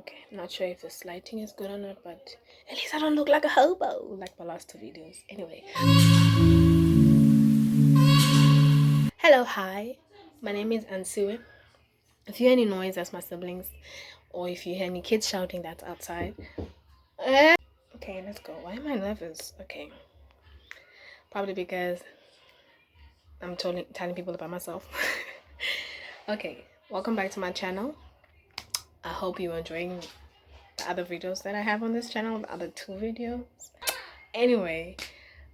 Okay, not sure if this lighting is good or not, but at least I don't look like a hobo like my last two videos. Anyway. Hello, hi. My name is Ansiwe. If you hear any noise, that's my siblings. Or if you hear any kids shouting, that's outside. Okay, let's go. Why am I nervous? Okay. Probably because I'm telling people about myself. Okay, welcome back to my channel. I hope you're enjoying the other videos that I have on this channel, the other two videos. Anyway,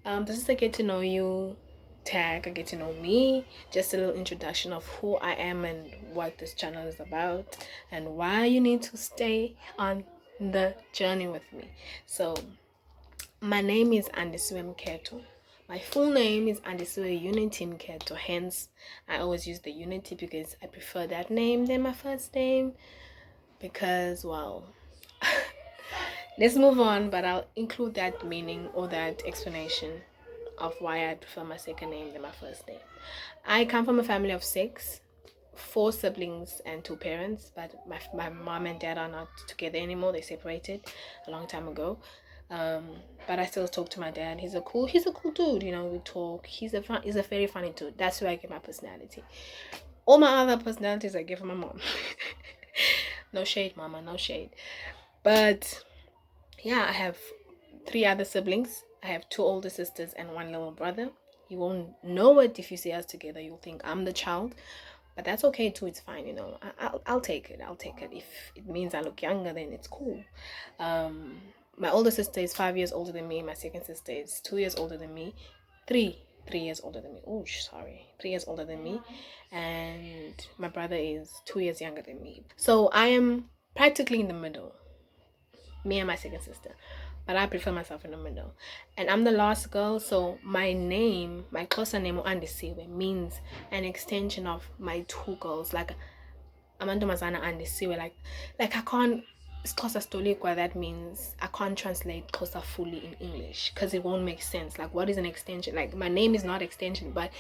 this is a get to know you tag, a get to know me, just a little introduction of who I am and what this channel is about and why you need to stay on the journey with me. So my name is Andisiwe Mkhetho. My full name is Andisiwe Unity Mkhetho. Hence, I always use the Unity because I prefer that name than my first name. Because, well, let's move on, but I'll include that meaning or that explanation of why I prefer my second name than my first name. I come from a family of 6, 4 siblings and 2 parents, but my mom and dad are not together anymore. They separated a long time ago. But I still talk to my dad. He's a cool dude. You know, we talk. He's a very funny dude. That's where I get my personality. All my other personalities I get from my mom. No shade, mama. No shade. But yeah, I have 3 other siblings. I have 2 older sisters and 1 little brother. You won't know it if you see us together. You'll think I'm the child, but that's okay too. It's fine, you know. I'll take it. I'll take it. If it means I look younger, then it's cool. My older sister is 5 years older than me. My second sister is 2 years older than me. 3 years older than me. Oh, sorry, 3 years older than me, and my brother is 2 years younger than me. So I am practically in the middle. Me and my second sister, but I prefer myself in the middle. And I'm the last girl, so my name, my Xhosa name Andisiwe, means an extension of my 2 girls. Like Amantombazana Andisiwe, like I can't Xhosa Stolikwa. That means I can't translate Xhosa fully in English because it won't make sense. Like, what is an extension? Like, my name is not extension, but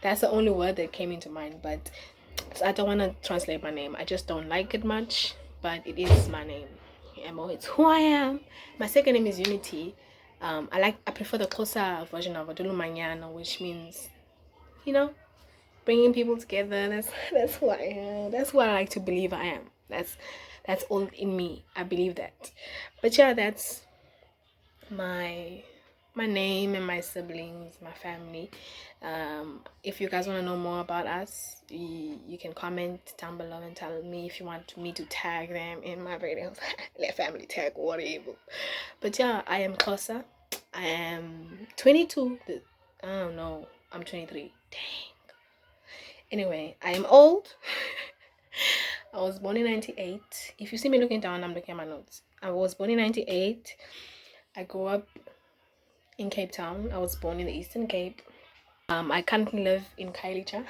that's the only word that came into mind. But so I don't want to translate my name. I just don't like it much, but it is my name. It's who I am. My second name is Unity. I prefer the Xhosa version of Adulu Manyana, which means, you know, bringing people together. That's who I am. That's what I like to believe I am. That's all in me. I believe that. But yeah, that's my name and my siblings, my family. If you guys want to know more about us, you can comment down below and tell me if you want me to tag them in my videos. Let family tag, whatever. But yeah, I am Xhosa. I am 22. I don't know. I'm 23. Dang. Anyway, I am old. I was born in 98. If you see me looking down, I'm looking at my notes. I was born in 98. I grew up in Cape Town. I was born in the Eastern Cape. I currently live in Khayelitsha.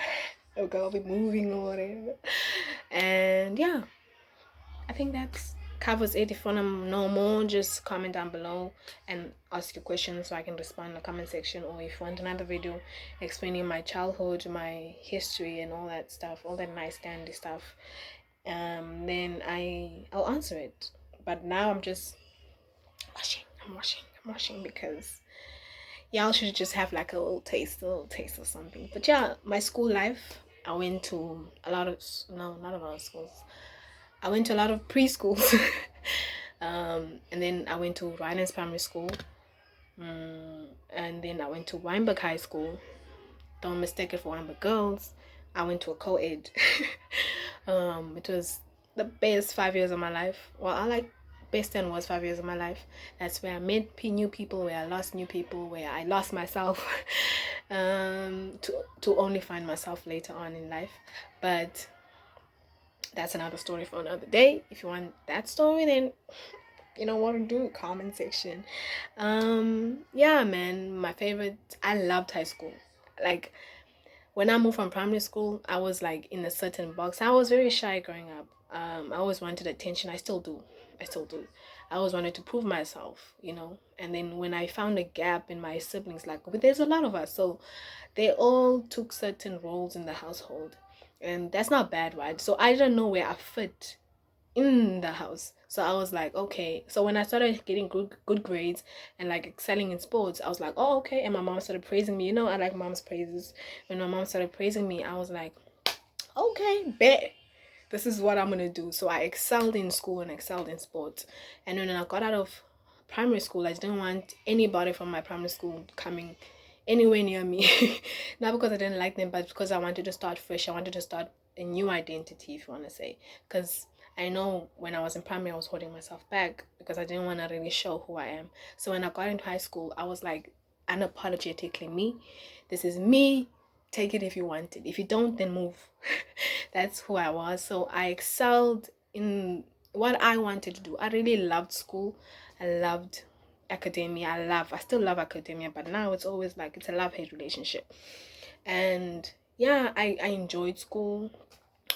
Okay, I'll be moving or whatever. And yeah, I think that covers it. If you want to know more, just comment down below and ask your questions so I can respond in the comment section. Or if you want another video explaining my childhood, my history and all that stuff, all that nice dandy stuff, then I'll answer it. But now I'm just I'm washing because y'all should just have like a little taste of something. But yeah, my school life, I went to a lot of not a lot of schools. I went to a lot of preschools. And then I went to Ryan's Primary School. And then I went to Weinberg High School. Don't mistake it for Weinberg Girls. I went to a co-ed. It was the best 5 years of my life. Well, I like best 10 was 5 years of my life. That's where I met new people, where I lost new people, where I lost myself, to only find myself later on in life. But that's another story for another day. If you want that story, then you know what to do, comment section. Yeah, man, my favorite, I loved high school. Like, when I moved from primary school, I was like in a certain box. I was very shy growing up. I always wanted attention. I still do. I always wanted to prove myself, you know. And then when I found a gap in my siblings, like, but there's a lot of us, so they all took certain roles in the household, and that's not bad, right? So I didn't know where I fit in the house. So I was like, okay. So when I started getting good grades and like excelling in sports, I was like, oh, okay. And my mom started praising me. You know, I like mom's praises. When my mom started praising me, I was like, okay, bet. This is what I'm gonna do. So I excelled in school and excelled in sports. And when I got out of primary school, I didn't want anybody from my primary school coming anywhere near me. Not because I didn't like them, but because I wanted to start fresh. I wanted to start a new identity, if you want to say. Because I know when I was in primary, I was holding myself back because I didn't want to really show who I am. So when I got into high school, I was like unapologetically me. This is me. Take it if you want it. If you don't, then move. That's who I was. So I excelled in what I wanted to do. I really loved school. I loved academia. I still love academia, but now it's always like it's a love-hate relationship. And yeah, I enjoyed school.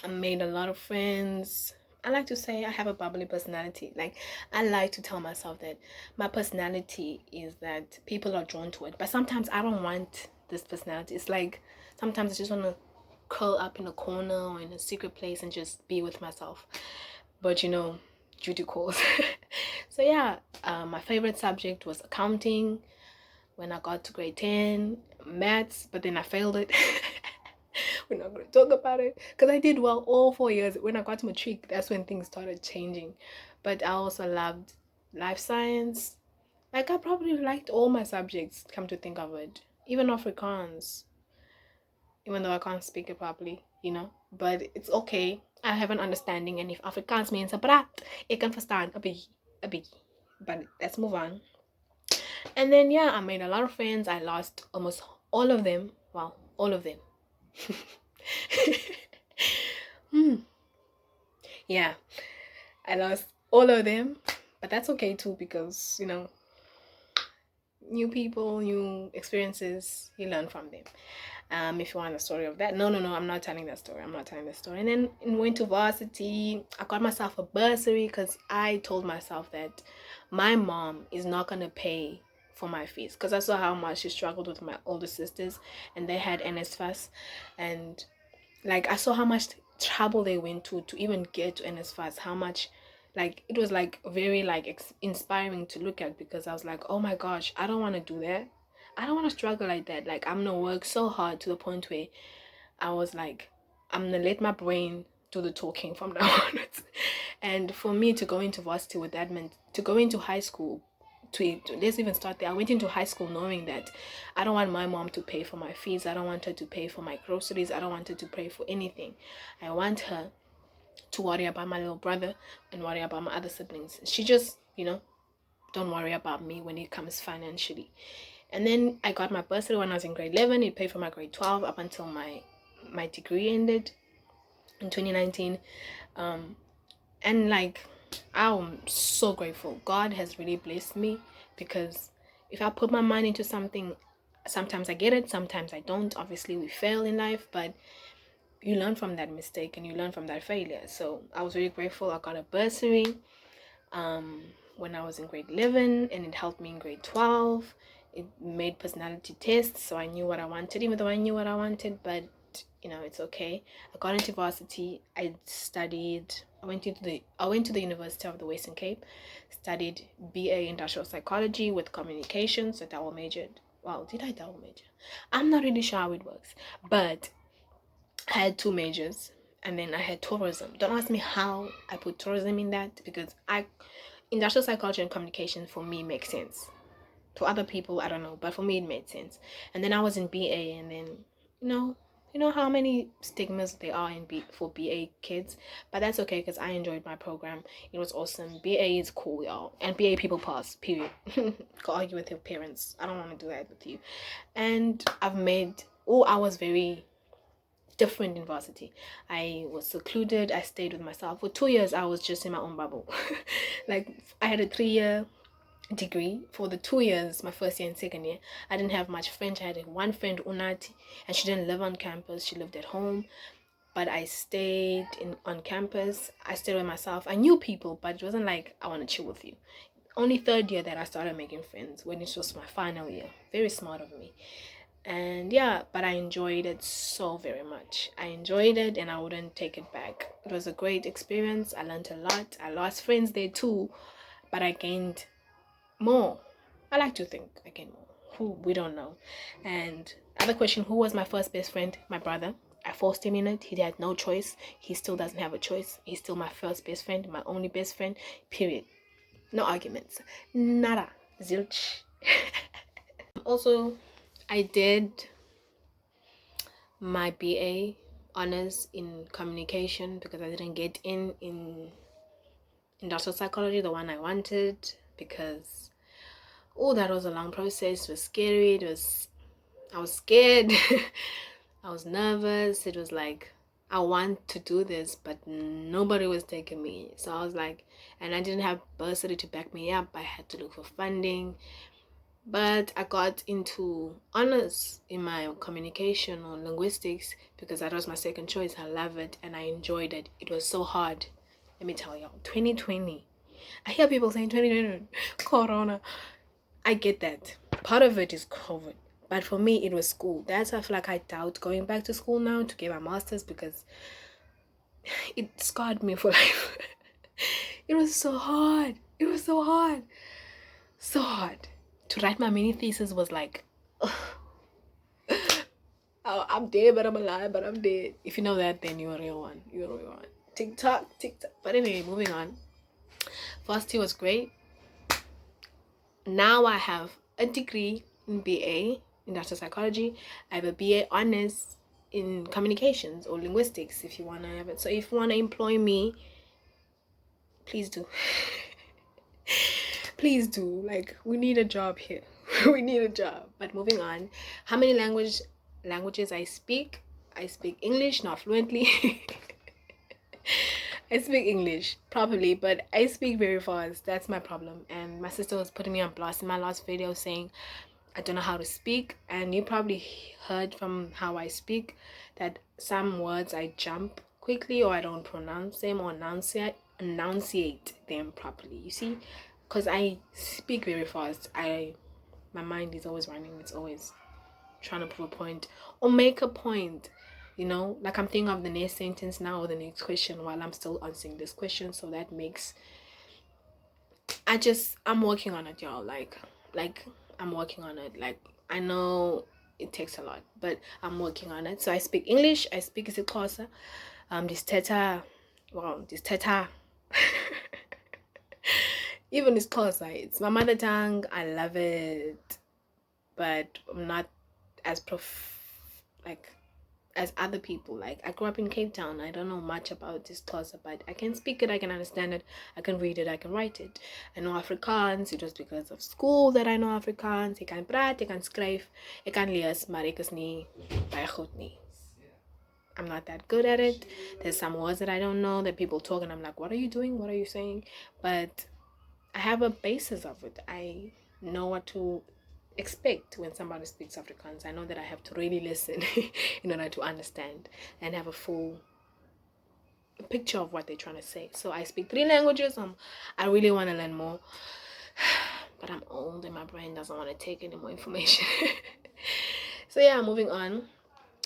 I made a lot of friends. I like to say I have a bubbly personality. Like, I like to tell myself that my personality is that people are drawn to it. But sometimes I don't want this personality. It's like sometimes I just want to curl up in a corner or in a secret place and just be with myself. But you know, duty calls. So yeah, my favorite subject was accounting when I got to grade 10, maths, but then I failed it. We're not going to talk about it because I did well all 4 years. When I got to matric, that's when things started changing. But I also loved life science. Like, I probably liked all my subjects, come to think of it. Even Afrikaans, even though I can't speak it properly, you know. But it's okay. I have an understanding, and if Afrikaans means a brat, I can understand a biggie, a biggie. But let's move on. And then yeah, I made a lot of friends. I lost almost all of them. Well, all of them. Yeah, I lost all of them, but that's okay too because you know, new people, new experiences, you learn from them. If you want a story of that, no, I'm not telling that story. I'm not telling that story. And then went to varsity. I got myself a bursary because I told myself that my mom is not gonna pay for my fees because I saw how much she struggled with my older sisters, and they had NSFAS, and like I saw how much trouble they went to even get to NSFAS. How much, like it was like very like inspiring to look at because I was like, oh my gosh, I don't want to do that. I don't want to struggle like that. Like I'm gonna work so hard to the point where I was like, I'm gonna let my brain do the talking from now on. And for me to go into varsity with that meant to go into high school. Let's even start there. I went into high school knowing that I don't want my mom to pay for my fees. I don't want her to pay for my groceries. I don't want her to pay for anything. I want her to worry about my little brother and worry about my other siblings. She just, you know, don't worry about me when it comes financially. And then I got my bursary when I was in grade 11. It paid for my grade 12 up until my degree ended in 2019. And like, I'm so grateful. God has really blessed me because if I put my mind into something, sometimes I get it, sometimes I don't. Obviously, we fail in life, but you learn from that mistake and you learn from that failure. So I was really grateful. I got a bursary when I was in grade 11, and it helped me in grade 12. It made personality tests, so I knew what I wanted, even though I knew what I wanted, but you know, it's okay. I got into varsity. I went to the University of the Western Cape, studied BA Industrial Psychology with communications, so double majored. Wow, did I double major? I'm not really sure how it works, but I had two majors, and then I had tourism. Don't ask me how I put tourism in that because industrial psychology and communication for me makes sense. To other people, I don't know, but for me it made sense. And then I was in BA, and then you know, you know how many stigmas there are in for BA kids, but that's okay because I enjoyed my program. It was awesome. BA is cool, y'all, and BA people pass. Period. Go argue with your parents. I don't want to do that with you. And I was very different in varsity. I was secluded. I stayed with myself. For 2 years, I was just in my own bubble. Like, I had a 3-year degree. For the 2 years, my first year and second year, I didn't have much French. I had one friend, Unati, and she didn't live on campus. She lived at home. But I stayed on campus. I stayed with myself. I knew people, but it wasn't like I want to chill with you. Only third year that I started making friends when it was my final year. Very smart of me. And yeah, but I enjoyed it so very much. I enjoyed it and I wouldn't take it back. It was a great experience. I learned a lot. I lost friends there too, but I gained more. I like to think I gained more. Who, we don't know. And other question, who was my first best friend? My brother. I forced him in it. He had no choice. He still doesn't have a choice. He's still my first best friend, my only best friend, period. No arguments. Nada. Zilch. Also, I did my BA honors in communication because I didn't get in industrial psychology, the one I wanted, because that was a long process. It was scary. I was scared. I was nervous. It was like, I want to do this, but nobody was taking me. So I was like, and I didn't have bursary to back me up. I had to look for funding. But I got into honors in my communication or linguistics because that was my second choice. I love it and I enjoyed it. It was so hard. Let me tell y'all, 2020. I hear people saying 2020, Corona. I get that. Part of it is COVID. But for me, it was school. That's why I feel like I doubt going back to school now to get my master's because it scarred me for life. It was so hard. It was so hard. So hard. To write my mini thesis was like, oh, I'm dead, but I'm alive, but I'm dead. If you know that, then you're a real one. You're a real one. TikTok. But anyway, moving on. First year was great. Now I have a degree in BA, industrial psychology. I have a BA honors in communications or linguistics if you want to have it. So if you want to employ me, please do. Please do. Like, we need a job here. We need a job. But moving on, how many languages I speak? I speak English, not fluently. I speak English properly, but I speak very fast. That's my problem. And my sister was putting me on blast in my last video saying I don't know how to speak. And you probably heard from how I speak that some words I jump quickly or I don't pronounce them or enunciate them properly. You see, because I speak very fast. My mind is always running. It's always trying to prove a point or make a point. You know, like I'm thinking of the next sentence now or the next question while I'm still answering this question. So that makes I'm working on it, y'all. Like I'm working on it. Like I know it takes a lot, but I'm working on it. So I speak English, I speak isiXhosa, this Teta, even isiXhosa, it's my mother tongue. I love it, but I'm not as as other people. Like I grew up in Cape Town. I don't know much about this Xhosa, but I can speak it, I can understand it, I can read it, I can write it. I know Afrikaans. It was because of school that I know Afrikaans. Ek kan praat, ek kan skryf, ek kan lees, maar ek is nie baie goed nie. I'm not that good at it. There's some words that I don't know that people talk and I'm like, what are you doing? What are you saying? But I have a basis of it. I know what to expect when somebody speaks Afrikaans. I know that I have to really listen in order to understand and have a full picture of what they're trying to say. So I speak 3 languages. I really want to learn more, but I'm old and my brain doesn't want to take any more information. So yeah, moving on.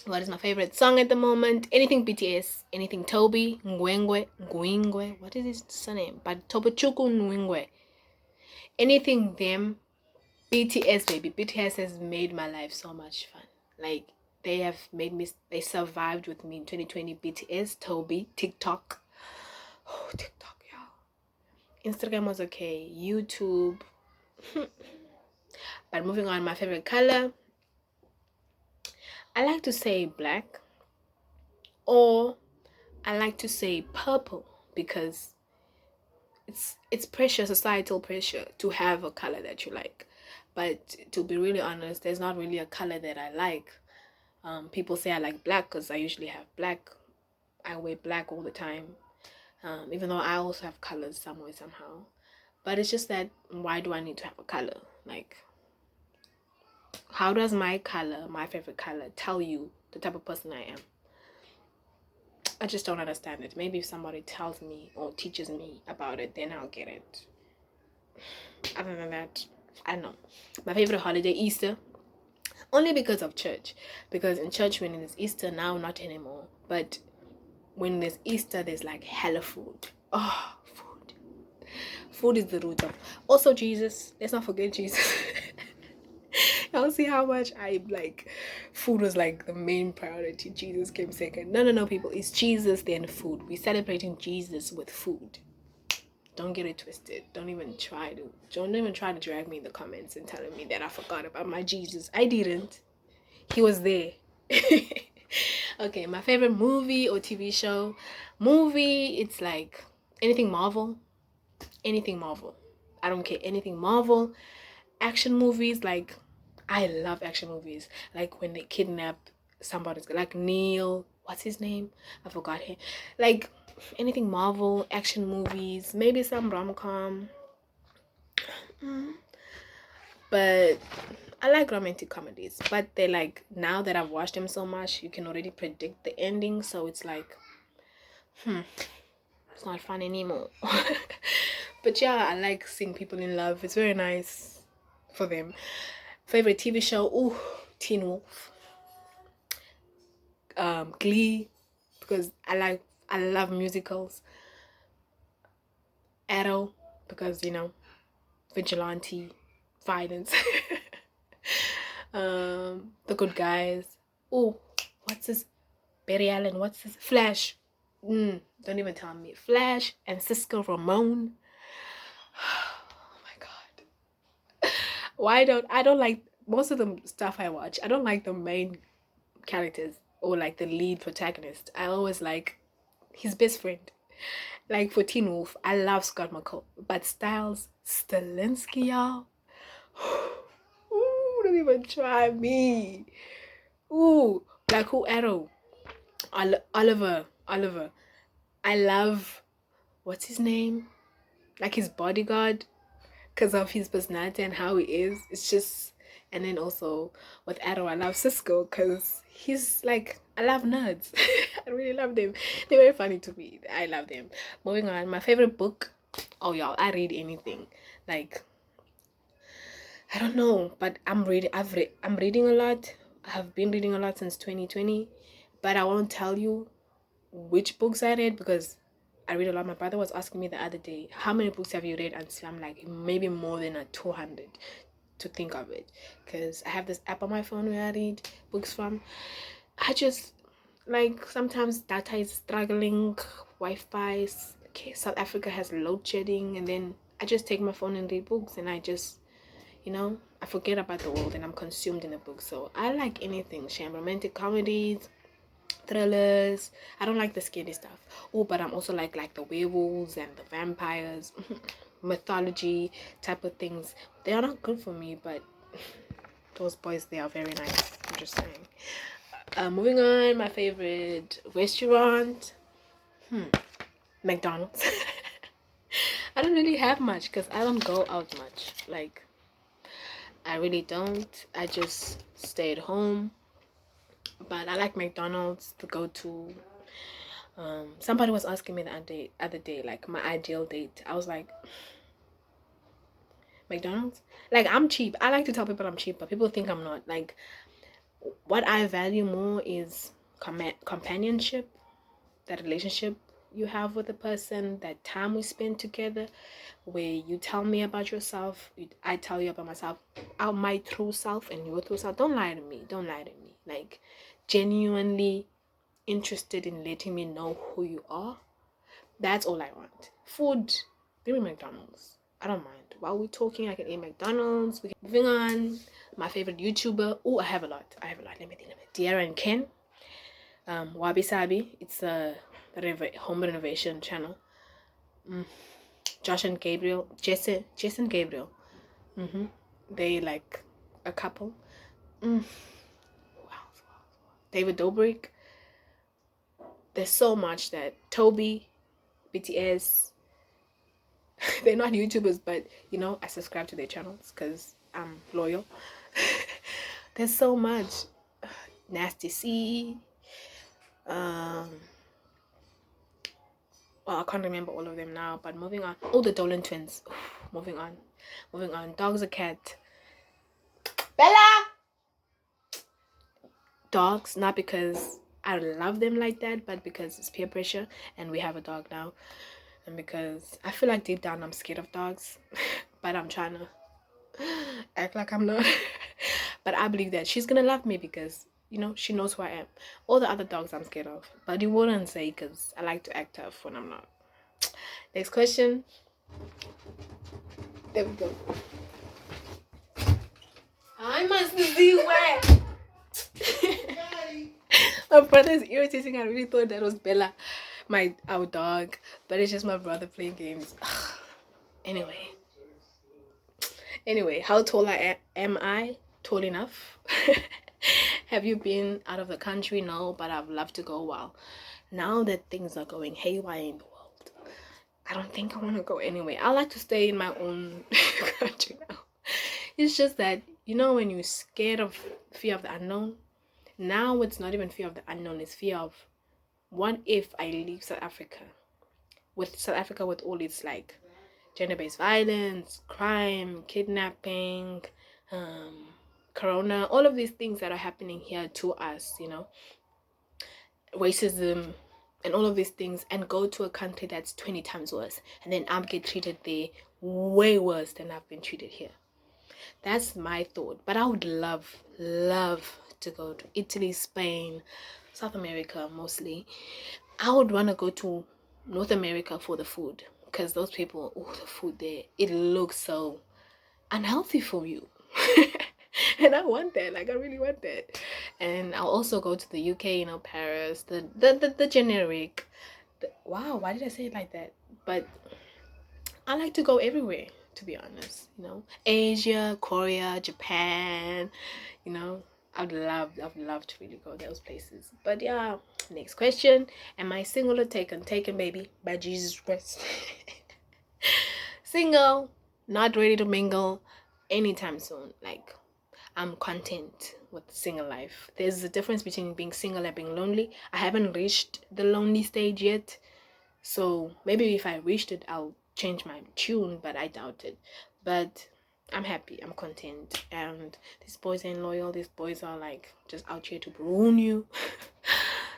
What is my favorite song at the moment? Anything BTS, anything Toby, Ngwengwe, what is his surname? But Tobochuku Nwingwe. Anything them. BTS, baby. BTS has made my life so much fun. Like, they survived with me in 2020. BTS, Toby, TikTok. Oh, TikTok, y'all. Instagram was okay. YouTube. But moving on, my favorite color. I like to say black. Or I like to say purple because it's pressure, societal pressure to have a color that you like. But to be really honest, there's not really a color that I like. People say I like black because I usually have black. I wear black all the time. Even though I also have colors somewhere, somehow. But it's just that, why do I need to have a color? Like, how does my color, my favorite color, tell you the type of person I am? I just don't understand it. Maybe if somebody tells me or teaches me about it, then I'll get it. Other than that, I don't know. My favorite holiday, Easter. Only because of church. Because in church, when it's Easter, now not anymore. But when there's Easter, there's like hella food. Oh, food. Food is the root of. Also, Jesus. Let's not forget Jesus. I'll see how much I like. Food was like the main priority. Jesus came second. No, people. It's Jesus then food. We're celebrating Jesus with food. Don't get it twisted. Don't even try to drag me in the comments and telling me that I forgot about my Jesus. I didn't. He was there. Okay, my favorite movie or TV show. Movie, it's like anything Marvel. Anything Marvel. I don't care. Anything Marvel. Action movies, like I love action movies. Like when they kidnap somebody's like Neil. What's his name? I forgot him. Like anything Marvel, action movies, maybe some rom-com. But I like romantic comedies. But they like, now that I've watched them so much, you can already predict the ending. So it's like, it's not fun anymore. But yeah, I like seeing people in love. It's very nice for them. Favorite TV show? Ooh, Teen Wolf. Glee, because I love musicals. Arrow, because vigilante, violence. The Good Guys. Oh, what's this? Barry Allen. What's this? Flash. Don't even tell me. Flash and Cisco Ramon. Oh my god. I don't like most of the stuff I watch. I don't like the main characters or like the lead protagonist. I always like his best friend. Like for Teen Wolf, I love Scott McCall, but Styles Stalinsky, y'all. Ooh, don't even try me. Ooh, like who? Arrow. Oliver. I love, what's his name? Like his bodyguard, because of his personality and how he is. It's just, and then also with Arrow, I love Cisco because he's like, I love nerds. I really love them. They're very funny to me. I love them. Moving on, my favorite book. Oh y'all, I read anything. Like, I don't know, but I'm reading a lot. I have been reading a lot since 2020, but I won't tell you which books I read because I read a lot. My brother was asking me the other day, how many books have you read? And so I'm like, maybe more than 200 to think of it, because I have this app on my phone where I read books from. I just, like, sometimes data is struggling, Wi-Fi, okay, South Africa has load shedding, and then I just take my phone and read books, and I just, I forget about the world and I'm consumed in a book. So I like anything, romantic comedies, thrillers. I don't like the scary stuff. Oh, but I'm also like the werewolves and the vampires, mythology type of things. They are not good for me, but those boys, they are very nice. I'm just saying. Moving on, my favorite restaurant, McDonald's. I don't really have much because I don't go out much. Like, I really don't. I just stay at home. But I like McDonald's to go to. Somebody was asking me the other day, like my ideal date. I was like, McDonald's? Like, I'm cheap. I like to tell people I'm cheap, but people think I'm not. Like, what I value more is companionship, that relationship you have with a person, that time we spend together, where you tell me about yourself, I tell you about myself, my true self and your true self. Don't lie to me. Like, genuinely interested in letting me know who you are. That's all I want. Food, give me McDonald's. I don't mind. While we're talking, I can eat McDonald's. Moving on, my favorite YouTuber. Oh, I have a lot. Let me think. De'Ara and Ken. Wabi Sabi. It's a home renovation channel. Josh and Gabriel. Jess and Gabriel. They like a couple. Wow. David Dobrik. There's so much that Toby, BTS. They're not YouTubers, but I subscribe to their channels because I'm loyal. There's so much. Nasty C. Well, I can't remember all of them now, but moving on. Oh, the Dolan twins. Moving on. Dog's a cat. Bella! dogs, not because I love them like that, but because it's peer pressure and we have a dog now. And because I feel like deep down I'm scared of dogs, but I'm trying to act like I'm not. But I believe that she's gonna love me because, you know, she knows who I am. All the other dogs I'm scared of, but you wouldn't say because I like to act tough when I'm not. Next question. There we go. I must see where. My brother's irritating. I really thought that was Bella, our dog, but it's just my brother playing games. Anyway, how tall am I? Tall enough? Have you been out of the country? No, but I'd love to go. Well, now that things are going haywire in the world, I don't think I want to go anyway. I like to stay in my own country now. It's just that, you know, when you're scared of fear of the unknown, now it's not even fear of the unknown, it's fear of what if I leave South Africa with all its like gender-based violence, crime, kidnapping, corona, all of these things that are happening here to us, you know, racism and all of these things, and go to a country that's 20 times worse, and then I get treated there way worse than I've been treated here. That's my thought. But I would love to go to Italy, Spain, South America mostly. I would want to go to North America for the food, because those people, the food there, it looks so unhealthy for you. And I want that. Like, I really want that. And I'll also go to the UK, you know, Paris, the generic. Wow, why did I say it like that? But I like to go everywhere, to be honest, you know. Asia, Korea, Japan, you know. I'd love to really go those places. But yeah, next question. Am I single or taken? Taken, baby, by Jesus Christ. Single, not ready to mingle anytime soon. Like, I'm content with single life. There's a difference between being single and being lonely. I haven't reached the lonely stage yet. So maybe if I reached it, I'll change my tune, but I doubt it. But I'm happy, I'm content. And these boys ain't loyal. These boys are like just out here to ruin you.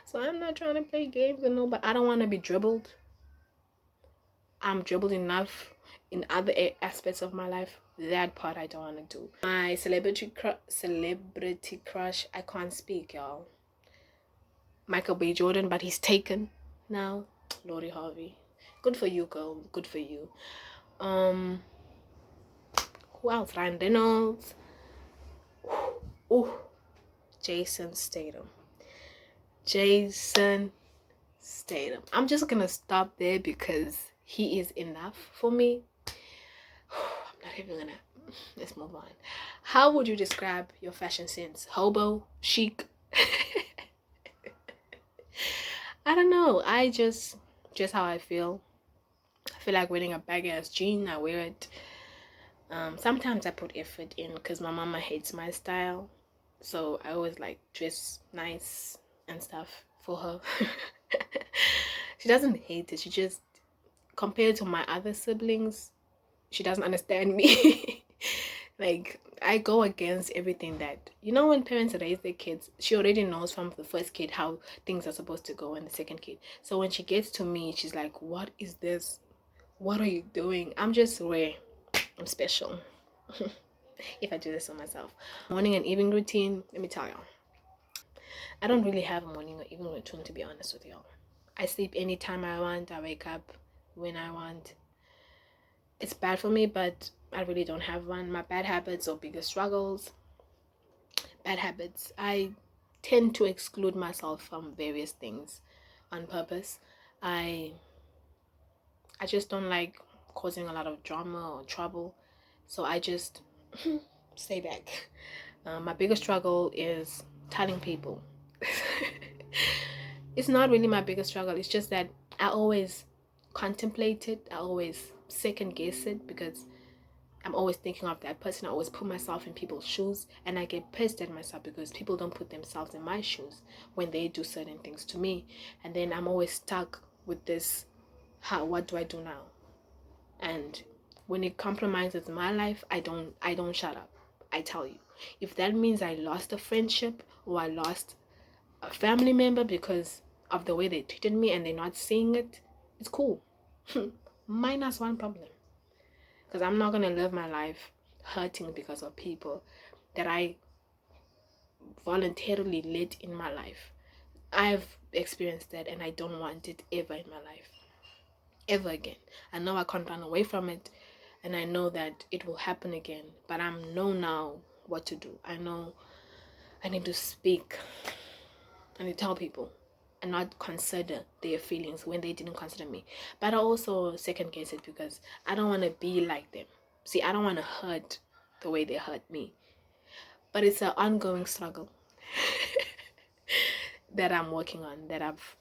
So I'm not trying to play games, you know, but I don't want to be dribbled. I'm dribbled enough in other aspects of my life. That part I don't want to do. My celebrity crush, I can't speak, y'all. Michael B. Jordan, but he's taken now. Lori Harvey. Good for you, girl. Good for you. Who else? Ryan Reynolds. Jason Statham. I'm just gonna stop there because he is enough for me. I'm not even gonna. Let's move on. How would you describe your fashion sense? Hobo, chic. I don't know. I just how I feel. I feel like wearing a baggy ass jean. I wear it. Sometimes I put effort in because my mama hates my style, so I always like dress nice and stuff for her. She doesn't hate it. She just, compared to my other siblings, she doesn't understand me. Like, I go against everything that, you know, when parents raise their kids, she already knows from the first kid how things are supposed to go, and the second kid. So when she gets to me, she's like, what is this? What are you doing? I'm just rare. I'm special. If I do this on myself. Morning and evening routine, let me tell y'all, I don't really have a morning or evening routine, to be honest with y'all. I sleep anytime I want. I wake up when I want. It's bad for me, but I really don't have one. My bad habits or biggest struggles. Bad habits. I tend to exclude myself from various things on purpose. I just don't like causing a lot of drama or trouble. So I just stay back. My biggest struggle is telling people. It's not really my biggest struggle. It's just that I always contemplate it. I always second guess it because I'm always thinking of that person. I always put myself in people's shoes, and I get pissed at myself because people don't put themselves in my shoes when they do certain things to me. And then I'm always stuck with this, what do I do now? And when it compromises my life, I don't shut up. I tell you. If that means I lost a friendship or I lost a family member because of the way they treated me and they're not seeing it, it's cool. Minus one problem. Because I'm not going to live my life hurting because of people that I voluntarily let in my life. I've experienced that and I don't want it ever in my life. Ever again. I know I can't run away from it and I know that it will happen again. But I know now what to do. I know I need to speak. I need to tell people and not consider their feelings when they didn't consider me. But I also second guess it because I don't want to be like them. See, I don't want to hurt the way they hurt me. But it's an ongoing struggle that I'm working on, that I've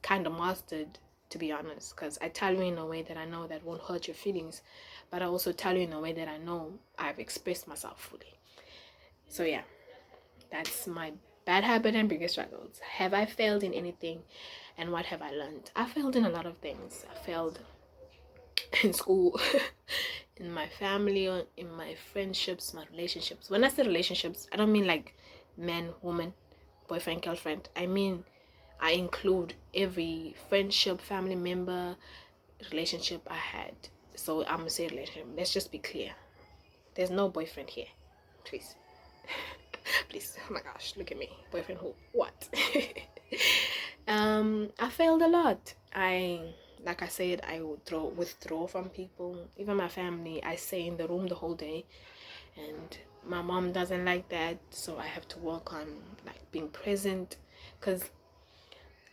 kind of mastered, to be honest. Because I tell you in a way that I know that won't hurt your feelings. But I also tell you in a way that I know I've expressed myself fully. So yeah, that's my bad habit and biggest struggles. Have I failed in anything? And what have I learned? I failed in a lot of things. I failed in school, in my family, in my friendships, my relationships. When I say relationships, I don't mean like man, woman, boyfriend, girlfriend. I mean, I include every friendship, family member, relationship I had. So I'm gonna say relationship. Let's just be clear. There's no boyfriend here. Please. Please. Oh my gosh, look at me. Boyfriend who? What? I failed a lot. Like I said, I would withdraw from people, even my family. I stay in the room the whole day, and my mom doesn't like that, so I have to work on like being present. Because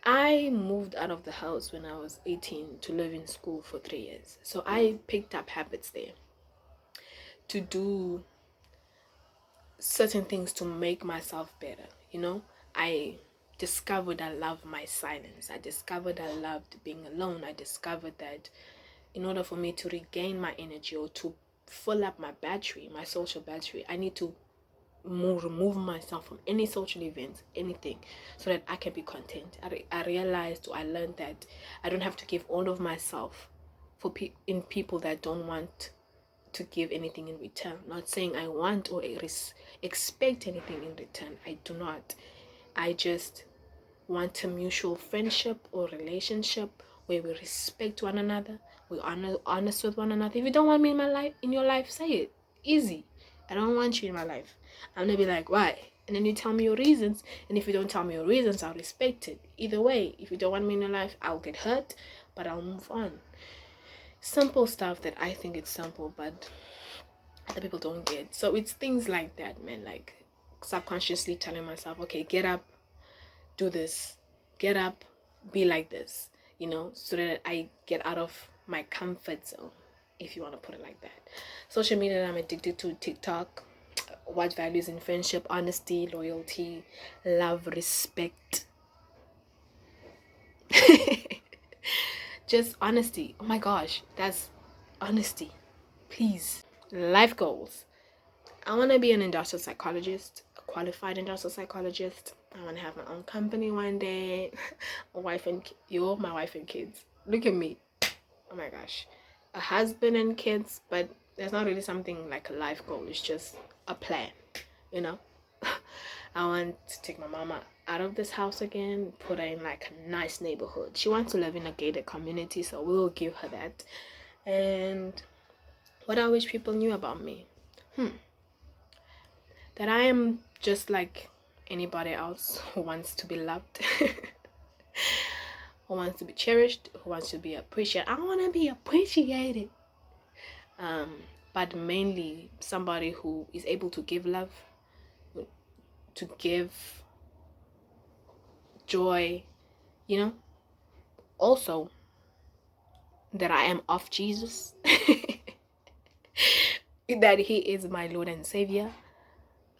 I moved out of the house when I was 18 to live in school for 3 years, so I picked up habits there to do certain things to make myself better. I discovered I love my silence. I discovered I loved being alone. I discovered that in order for me to regain my energy or to fill up my battery, my social battery, I need to remove myself from any social events, anything, so that I can be content. I realized, or I learned that I don't have to give all of myself for in people that don't want to give anything in return. Not saying I want or expect anything in return. I do not. I just want a mutual friendship or relationship where we respect one another, we're honest with one another. If you don't want me in your life, say it. Easy. I don't want you in my life. I'm gonna be like, why? And then you tell me your reasons. And if you don't tell me your reasons, I'll respect it. Either way, if you don't want me in your life, I'll get hurt, but I'll move on. Simple stuff that I think it's simple, but other people don't get. So it's things like that, man. Like subconsciously telling myself, okay, get up, do this, get up, be like this, so that I get out of my comfort zone, if you want to put it like that. Social media, I'm addicted to TikTok. What values in friendship? Honesty, loyalty, love, respect. Just honesty. Oh my gosh, that's honesty. Please. Life goals. I want to be an industrial psychologist, a qualified industrial psychologist. I want to have my own company one day. My wife and kids. Look at me. Oh my gosh. A husband and kids, but there's not really something like a life goal. It's just a plan, I want to take my mama out of this house again, put her in like a nice neighborhood. She wants to live in a gated community, so we'll give her that. And what I wish people knew about me. That I am just like anybody else who wants to be loved, who wants to be cherished, who wants to be appreciated. I want to be appreciated. But mainly somebody who is able to give love, to give joy, Also, that I am of Jesus, that He is my Lord and Savior.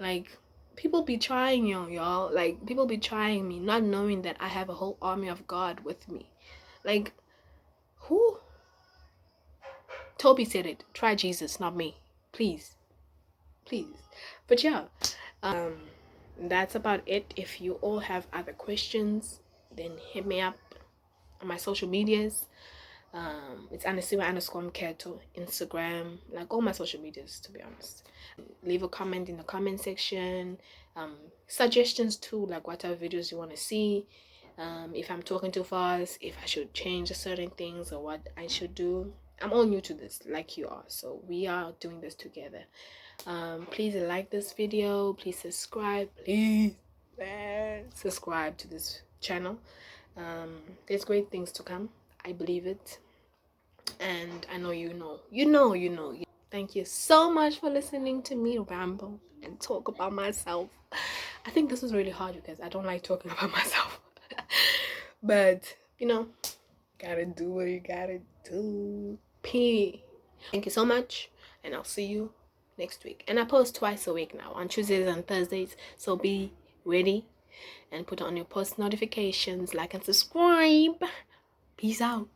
Like, people be trying y'all. Like, people be trying me, not knowing that I have a whole army of God with me. Like, who? Toby said it. Try Jesus, not me. Please. But yeah, that's about it. If you all have other questions, then hit me up on my social medias. It's Anasiwa_Mketo, Instagram, like all my social medias, to be honest. Leave a comment in the comment section. Suggestions too, like what other videos you want to see. If I'm talking too fast, if I should change certain things or what I should do. I'm all new to this, like you are, so we are doing this together. Please like this video, please subscribe, please subscribe to this channel. There's great things to come, I believe it, and I know you know. Thank you so much for listening to me ramble and talk about myself. I think this was really hard because I don't like talking about myself. But gotta do what you gotta do. P. Thank you so much, and I'll see you next week. And I post twice a week now, on Tuesdays and Thursdays, so be ready and put on your post notifications, like and subscribe. Peace out.